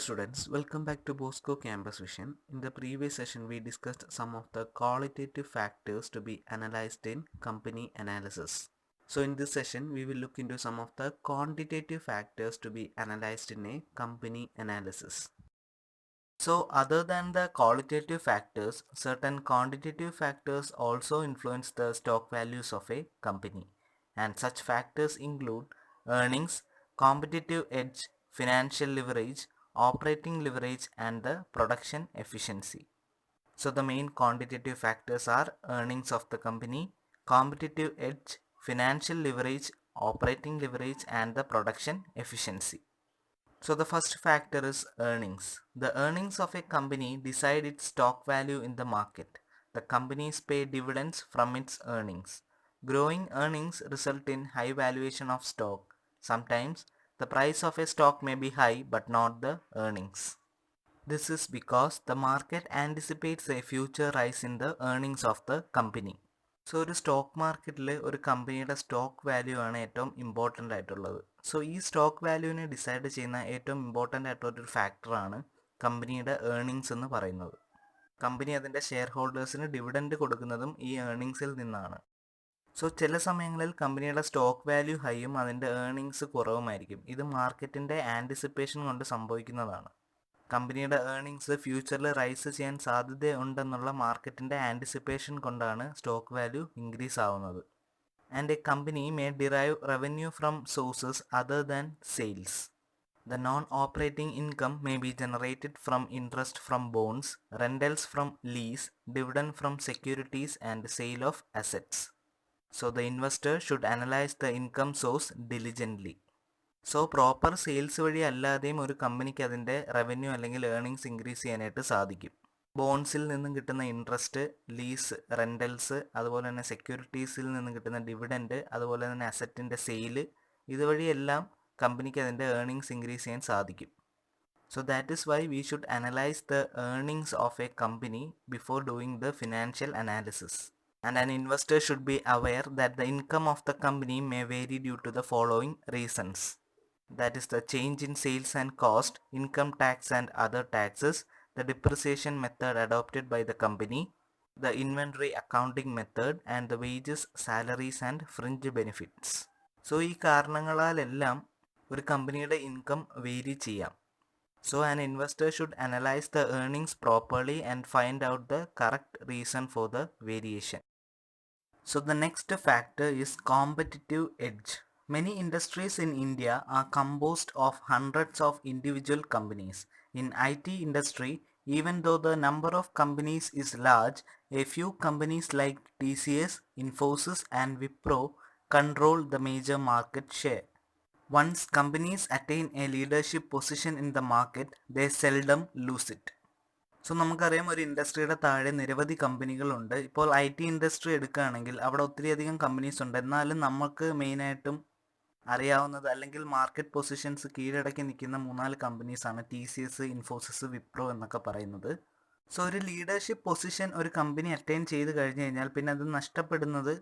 students, welcome back to Bosco Campus Vision. In the previous session, we discussed some of the qualitative factors to be analyzed in company analysis. So in this session, we will look into some of the quantitative factors to be analyzed in a company analysis. So other than the qualitative factors, certain quantitative factors also influence the stock values of a company. And such factors include earnings, competitive edge, financial leverage, operating leverage, and the production efficiency. So the main quantitative factors are earnings of the company, competitive edge, financial leverage, operating leverage, and the production efficiency. So the first factor is earnings. The earnings of a company decide its stock value in the market. The companies pay dividends from its earnings. Growing earnings result in high valuation of stock. Sometimes the price of a stock may be high but not the earnings. This is because the market anticipates a future rise in the earnings of the company. So ഒരു stock മാർക്കറ്റിൽ ഒരു കമ്പനിയുടെ stock value ആണ് ഏറ്റവും important ആയിട്ടുള്ളത്. So ഈ stock വാല്യൂവിനെ decide ചെയ്യുന്ന ഏറ്റവും ഇമ്പോർട്ടൻ്റ് ആയിട്ടുള്ളൊരു ഫാക്ടറാണ് കമ്പനിയുടെ ഏർണിങ്സ് എന്ന് പറയുന്നത്. കമ്പനി അതിൻ്റെ ഷെയർ ഹോൾഡേഴ്സിന് ഡിവിഡൻഡ് കൊടുക്കുന്നതും ഈ ഏർണിങ്സിൽ നിന്നാണ്. സോ ചില സമയങ്ങളിൽ കമ്പനിയുടെ സ്റ്റോക്ക് വാല്യൂ ഹൈയും അതിൻ്റെ ഏർണിങ്സ് കുറവുമായിരിക്കും. ഇത് മാർക്കറ്റിൻ്റെ ആൻറ്റിസിപ്പേഷൻ കൊണ്ട് സംഭവിക്കുന്നതാണ്. കമ്പനിയുടെ ഏർണിങ്സ് ഫ്യൂച്ചറിൽ റൈസ് ചെയ്യാൻ സാധ്യതയുണ്ടെന്നുള്ള മാർക്കറ്റിൻ്റെ ആൻറ്റിസിപ്പേഷൻ കൊണ്ടാണ് സ്റ്റോക്ക് വാല്യൂ ഇൻക്രീസ് ആവുന്നത്. And A company may derive revenue from sources other than sales. The non-operating income may be generated from interest from bonds, rentals from lease, dividend from securities, and sale of assets. So the investor should analyze the income source diligently. So proper sales വഴി അല്ലാതെയും ഒരു കമ്പനിക്ക് അതിൻ്റെ revenue അല്ലെങ്കിൽ earnings increase ചെയ്യാനായിട്ട് സാധിക്കും. ബോൺസിൽ നിന്നും കിട്ടുന്ന ഇൻട്രസ്റ്റ്, ലീസ്, റെൻ്റൽസ്, അതുപോലെ തന്നെ സെക്യൂരിറ്റീസിൽ നിന്നും കിട്ടുന്ന ഡിവിഡൻഡ്, അതുപോലെ തന്നെ അസറ്റിൻ്റെ സെയില്, ഇതുവഴിയെല്ലാം കമ്പനിക്ക് അതിൻ്റെ ഏർണിങ്സ് ഇൻക്രീസ് ചെയ്യാൻ സാധിക്കും. So that is why we should analyse the earnings of a company before doing the financial analysis. And an investor should be aware that the income of the company may vary due to the following reasons. That is the change in sales and cost, income tax and other taxes, the depreciation method adopted by the company, the inventory accounting method, and the wages, salaries and fringe benefits. So ഈ കാരണങ്ങളാലെല്ലാം ഒരു കമ്പനിയുടെ income vary ചെയ്യാം. So an investor should analyze the earnings properly and find out the correct reason for the variation. So the next factor is competitive edge. Many industries in India are composed of hundreds of individual companies. In IT industry, even though the number of companies is large, a few companies like TCS, Infosys and Wipro control the major market share. Once companies attain a leadership position in the market, they seldom lose it. So നമുക്കറിയാം ഒരു ഇൻഡസ്ട്രിയുടെ താഴെ നിരവധി കമ്പനികളുണ്ട്. ഇപ്പോൾ IT industry എടുക്കുകയാണെങ്കിൽ അവിടെ ഒത്തിരിയധികം companies ഉണ്ട്. എന്നാലും നമുക്ക് മെയിനായിട്ടും അറിയാവുന്നത് അല്ലെങ്കിൽ മാർക്കറ്റ് പൊസിഷൻസ് കീഴടക്കി നിൽക്കുന്ന 3-4 കമ്പനീസാണ് TCS, ഇൻഫോസിസ്, വിപ്രോ എന്നൊക്കെ പറയുന്നത്. സോ ഒരു ലീഡർഷിപ്പ് പൊസിഷൻ ഒരു കമ്പനി അറ്റൈൻ ചെയ്ത് കഴിഞ്ഞ് കഴിഞ്ഞാൽ പിന്നെ അത് നഷ്ടപ്പെടുന്നത്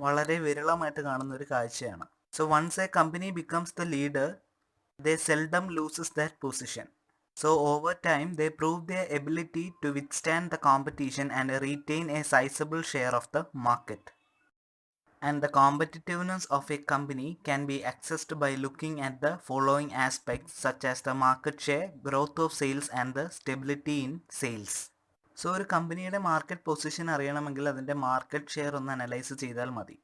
വളരെ വിരളമായിട്ട് കാണുന്ന ഒരു കാഴ്ചയാണ്. So once a company becomes the leader, they seldom loses that position. So over time they prove their ability to withstand the competition and retain a sizable share of the market. And the competitiveness of a company can be assessed by looking at the following aspects such as the market share, growth of sales and the stability in sales. So ഒരു കമ്പനിയുടെ market position അറിയണമെങ്കിൽ അതിൻ്റെ market share ഒന്ന് analyse ചെയ്താൽ മതി.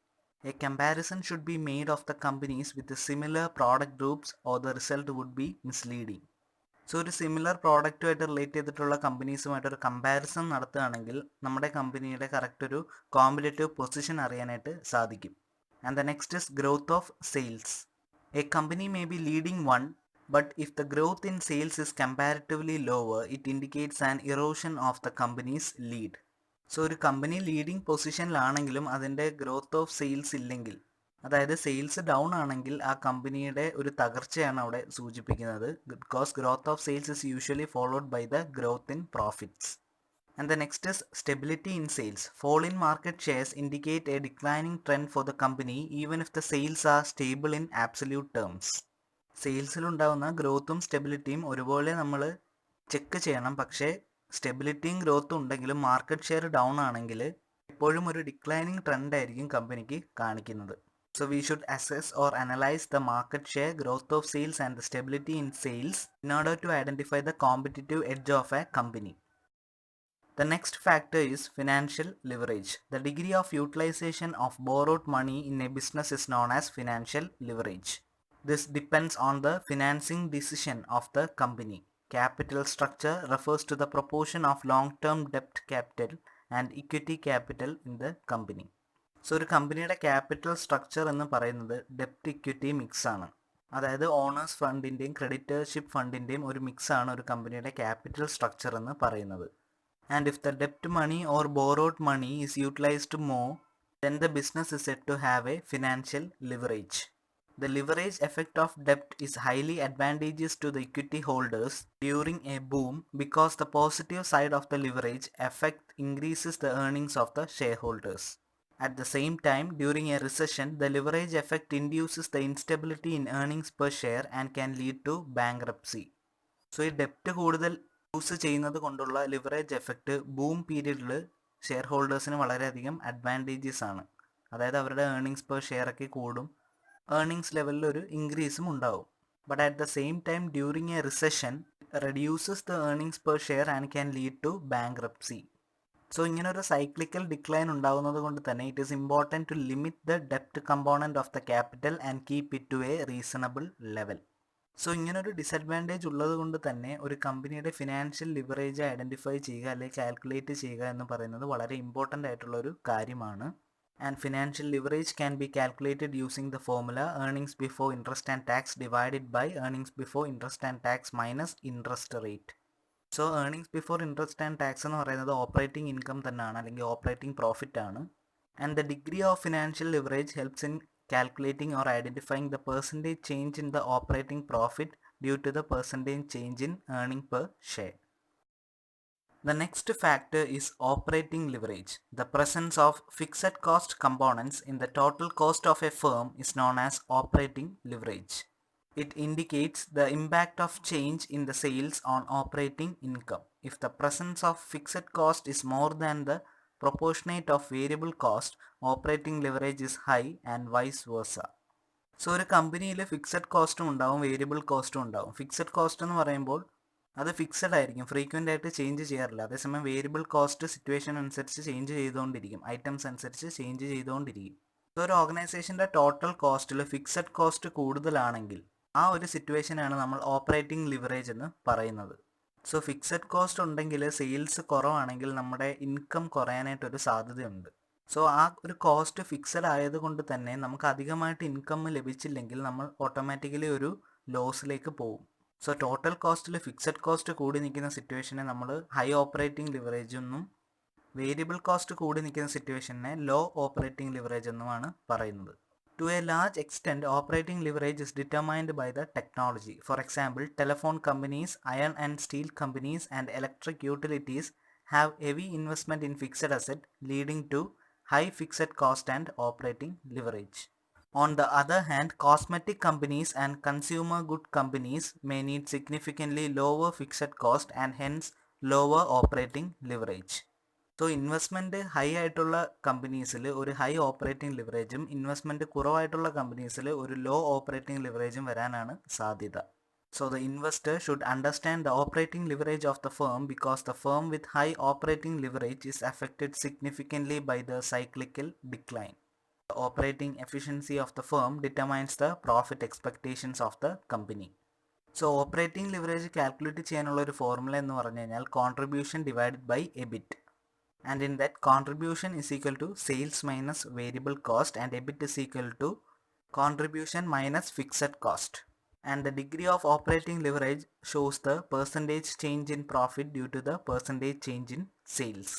A comparison should be made of the companies with the similar product groups or the result would be misleading. So ഒരു similar പ്രോഡക്റ്റുമായിട്ട് relate ചെയ്തിട്ടുള്ള കമ്പനീസുമായിട്ടൊരു comparison നടത്തുകയാണെങ്കിൽ നമ്മുടെ കമ്പനിയുടെ കറക്റ്റ് ഒരു കോമ്പറ്റേറ്റീവ് പൊസിഷൻ അറിയാനായിട്ട് സാധിക്കും. And the next is growth of sales. A company may be leading one, but if the growth in sales is comparatively lower, it indicates an erosion of the companies lead. So ഒരു company leading പൊസിഷനിലാണെങ്കിലും അതിൻ്റെ growth of sales ഇല്ലെങ്കിൽ, അതായത് sales down ആണെങ്കിൽ ആ കമ്പനിയുടെ ഒരു തകർച്ചയാണ് അവിടെ സൂചിപ്പിക്കുന്നത്. Because growth of sales is usually followed by the growth in profits. And the next is stability in sales. Fall in market shares indicate a declining trend for the company even if the sales are stable in absolute terms. സെയിൽസിലുണ്ടാവുന്ന ഗ്രോത്തും സ്റ്റെബിലിറ്റിയും ഒരുപോലെ നമ്മൾ check ചെയ്യണം. പക്ഷേ സ്റ്റെബിലിറ്റിയും ഗ്രോത്തും ഉണ്ടെങ്കിലും market share down ആണെങ്കിൽ എപ്പോഴും ഒരു ഡിക്ലൈനിങ് ട്രെൻഡ് ആയിരിക്കും കമ്പനിക്ക് കാണിക്കുന്നത്. So we should assess or analyze the market share, growth of sales and the stability in sales in order to identify the competitive edge of a company. The next factor is financial leverage. The degree of utilization of borrowed money in a business is known as financial leverage. This depends on the financing decision of the company. Capital structure refers to the proportion of long-term debt capital and equity capital in the company. So ഒരു കമ്പനിയുടെ capital structure എന്ന് പറയുന്നത് ഡെപ്റ്റ് equity mix ആണ്. അതായത് owners ഫണ്ടിൻ്റെയും creditorship ഫണ്ടിൻ്റെയും ഒരു mix ആണ് ഒരു കമ്പനിയുടെ ക്യാപിറ്റൽ സ്ട്രക്ചർ എന്ന് പറയുന്നത്. ആൻഡ് ഇഫ് ദ ഡെപ്റ്റ് money or borrowed money is utilised more than the business is set to have a financial leverage. The leverage effect of debt is highly advantageous to the equity holders during a boom because the positive side of the leverage effect increases the earnings of the shareholders. At the same time, during a recession, the leverage effect induces the instability in earnings per share and can lead to bankruptcy. So, ഈ ഡെപ്റ്റ് കൂടുതൽ use ചെയ്യുന്നത് കൊണ്ടുള്ള leverage effect boom പീരീഡിൽ share ഹോൾഡേഴ്സിന് വളരെയധികം advantages ആണ്. അതായത് അവരുടെ earnings per share ഒക്കെ കൂടും, ഏർണിങ്സ് ലെവലിൽ ഒരു ഇൻക്രീസും ഉണ്ടാവും. But at the same time during a recession reduces the earnings per share and can lead to bankruptcy. So ഇങ്ങനെ ഒരു സൈക്ലിക്കൽ ഡിക്ലൈൻ ഉണ്ടാകുന്നത് കൊണ്ട് തന്നെ it is important to limit the ഡെപ്റ്റ് component of the capital and keep it to a reasonable level. So ഇങ്ങനൊരു disadvantage ഉള്ളത് കൊണ്ട് തന്നെ ഒരു കമ്പനിയുടെ ഫിനാൻഷ്യൽ ലിവറേജ് ഐഡൻറ്റിഫൈ ചെയ്യുക അല്ലെങ്കിൽ കാൽക്കുലേറ്റ് ചെയ്യുക എന്ന് പറയുന്നത് വളരെ ഇമ്പോർട്ടൻ്റ് ആയിട്ടുള്ള ഒരു കാര്യമാണ്. And financial leverage can be calculated using the formula earnings before interest and tax divided by earnings before interest and tax minus interest rate. So earnings before interest and tax എന്ന് പറയുന്നത് operating income തന്നെയാണ്, അല്ലെങ്കിൽ operating profit ആണ്. And the degree of financial leverage helps in calculating or identifying the percentage change in the operating profit due to the percentage change in earning per share. The next factor is operating leverage. The presence of fixed cost components in the total cost of a firm is known as operating leverage. It indicates the impact of change in the sales on operating income. If the presence of fixed cost is more than the proportionate of variable cost, operating leverage is high and vice versa. So ഒരു കമ്പനിയിൽ fixed കോസ്റ്റും ഉണ്ടാവും, variable കോസ്റ്റും ഉണ്ടാവും. Fixed cost എന്ന് പറയുമ്പോൾ അത് fixed ആയിരിക്കും, ഫ്രീക്വൻ്റ് ആയിട്ട് ചേഞ്ച് ചെയ്യാറില്ല. അതേസമയം വേരിയബിൾ കോസ്റ്റ് സിറ്റുവേഷൻ അനുസരിച്ച് ചേഞ്ച് ചെയ്തുകൊണ്ടിരിക്കും, ഐറ്റംസ് അനുസരിച്ച് ചേഞ്ച് ചെയ്തുകൊണ്ടിരിക്കും. സോ ഒരു ഓർഗനൈസേഷൻ്റെ ടോട്ടൽ കോസ്റ്റിൽ ഫിക്സഡ് കോസ്റ്റ് കൂടുതലാണെങ്കിൽ ആ ഒരു സിറ്റുവേഷനാണ് നമ്മൾ ഓപ്പറേറ്റിംഗ് ലിവറേജ് എന്ന് പറയുന്നത്. സോ ഫിക്സഡ് കോസ്റ്റ് ഉണ്ടെങ്കിൽ സെയിൽസ് കുറവാണെങ്കിൽ നമ്മുടെ ഇൻകം കുറയാനായിട്ടൊരു സാധ്യതയുണ്ട്. സോ ആ ഒരു കോസ്റ്റ് ഫിക്സഡ് ആയതുകൊണ്ട് തന്നെ നമുക്ക് അധികമായിട്ട് ഇൻകം ലഭിച്ചില്ലെങ്കിൽ നമ്മൾ ഓട്ടോമാറ്റിക്കലി ഒരു ലോസിലേക്ക് പോകും. സോ ടോട്ടൽ കോസ്റ്റിൽ ഫിക്സഡ് കോസ്റ്റ് കൂടി നിൽക്കുന്ന സിറ്റുവേഷനെ നമ്മൾ ഹൈ ഓപ്പറേറ്റിംഗ് ലിവറേജ് എന്നും വേരിയബിൾ കോസ്റ്റ് കൂടി നിൽക്കുന്ന സിറ്റുവേഷനെ ലോ ഓപ്പറേറ്റിംഗ് ലിവറേജ് എന്നുമാണ് പറയുന്നത്. To a large extent, operating leverage is determined by the technology. For example, telephone companies, iron and steel companies, and electric utilities have heavy investment in fixed asset, leading to high fixed cost and operating leverage. On the other hand, cosmetic companies and consumer good companies may need significantly lower fixed cost and hence lower operating leverage. So investment high ആയിട്ടുള്ള കമ്പനീസിൽ ഒരു high operating ലിവറേജും investment കുറവായിട്ടുള്ള കമ്പനീസിൽ ഒരു low operating ലിവറേജും വരാനാണ് സാധ്യത. So the investor should understand the operating leverage of the firm because the firm with high operating leverage is affected significantly by the cyclical decline. The operating efficiency of the firm determines the profit expectations of the company. So operating leverage calculate ചെയ്യാനുള്ള ഒരു formula എന്ന് പറഞ്ഞു കഴിഞ്ഞാൽ contribution divided by EBIT. And in that, contribution is equal to sales minus variable cost and EBIT is equal to contribution minus fixed cost. And the degree of operating leverage shows the percentage change in profit due to the percentage change in sales.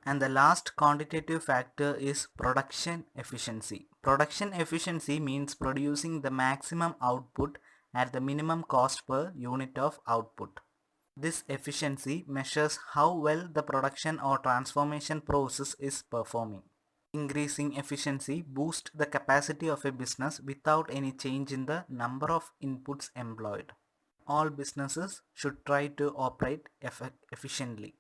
And the last quantitative factor is production efficiency. Production efficiency means producing the maximum output at the minimum cost per unit of output. This efficiency measures how well the production or transformation process is performing. Increasing efficiency boosts the capacity of a business without any change in the number of inputs employed. All businesses should try to operate efficiently.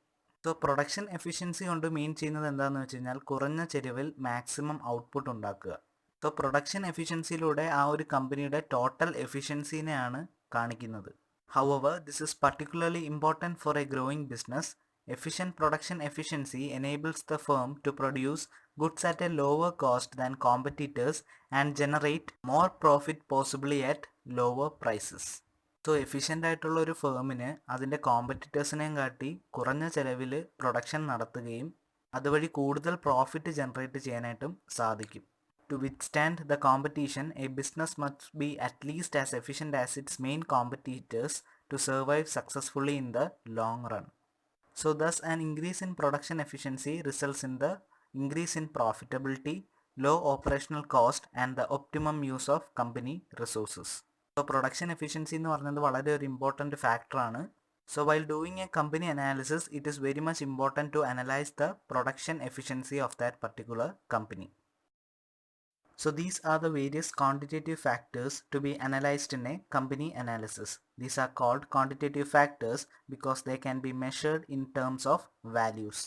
So production efficiency കൊണ്ട് മീൻ ചെയ്യുന്നത് എന്താണെന്ന് വെച്ച് കഴിഞ്ഞാൽ കുറഞ്ഞ ചെലവിൽ maximum output ഉണ്ടാക്കുക. So production എഫിഷ്യൻസിയിലൂടെ ആ ഒരു കമ്പനിയുടെ ടോട്ടൽ എഫിഷ്യൻസിനെയാണ് കാണിക്കുന്നത്. However, this is particularly important for a growing business. Efficient production efficiency enables the firm to produce goods at a lower cost than competitors and generate more profit possibly at lower prices. So efficient ആയിട്ടുള്ള ഒരു ഫേമിന് അതിൻ്റെ കോമ്പറ്റീറ്റേഴ്സിനെയും കാട്ടി കുറഞ്ഞ ചിലവിൽ production നടത്തുകയും അതുവഴി കൂടുതൽ profit generate ചെയ്യാനായിട്ടും സാധിക്കും. To withstand the competition, a business must be at least as efficient as its main competitors to survive successfully in the long run. So thus an increase in production efficiency results in the increase in profitability, low operational cost and the optimum use of company resources. So production efficiency എന്ന് പറയുന്നത് വളരെ ഒരു important ഫാക്ടറാണ്. So while doing a company analysis, it is very much important to analyze the production efficiency of that particular company. So these are the various quantitative factors to be analyzed in a company analysis. These are called quantitative factors because they can be measured in terms of values.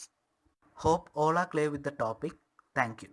Hope all are clear with the topic. Thank you.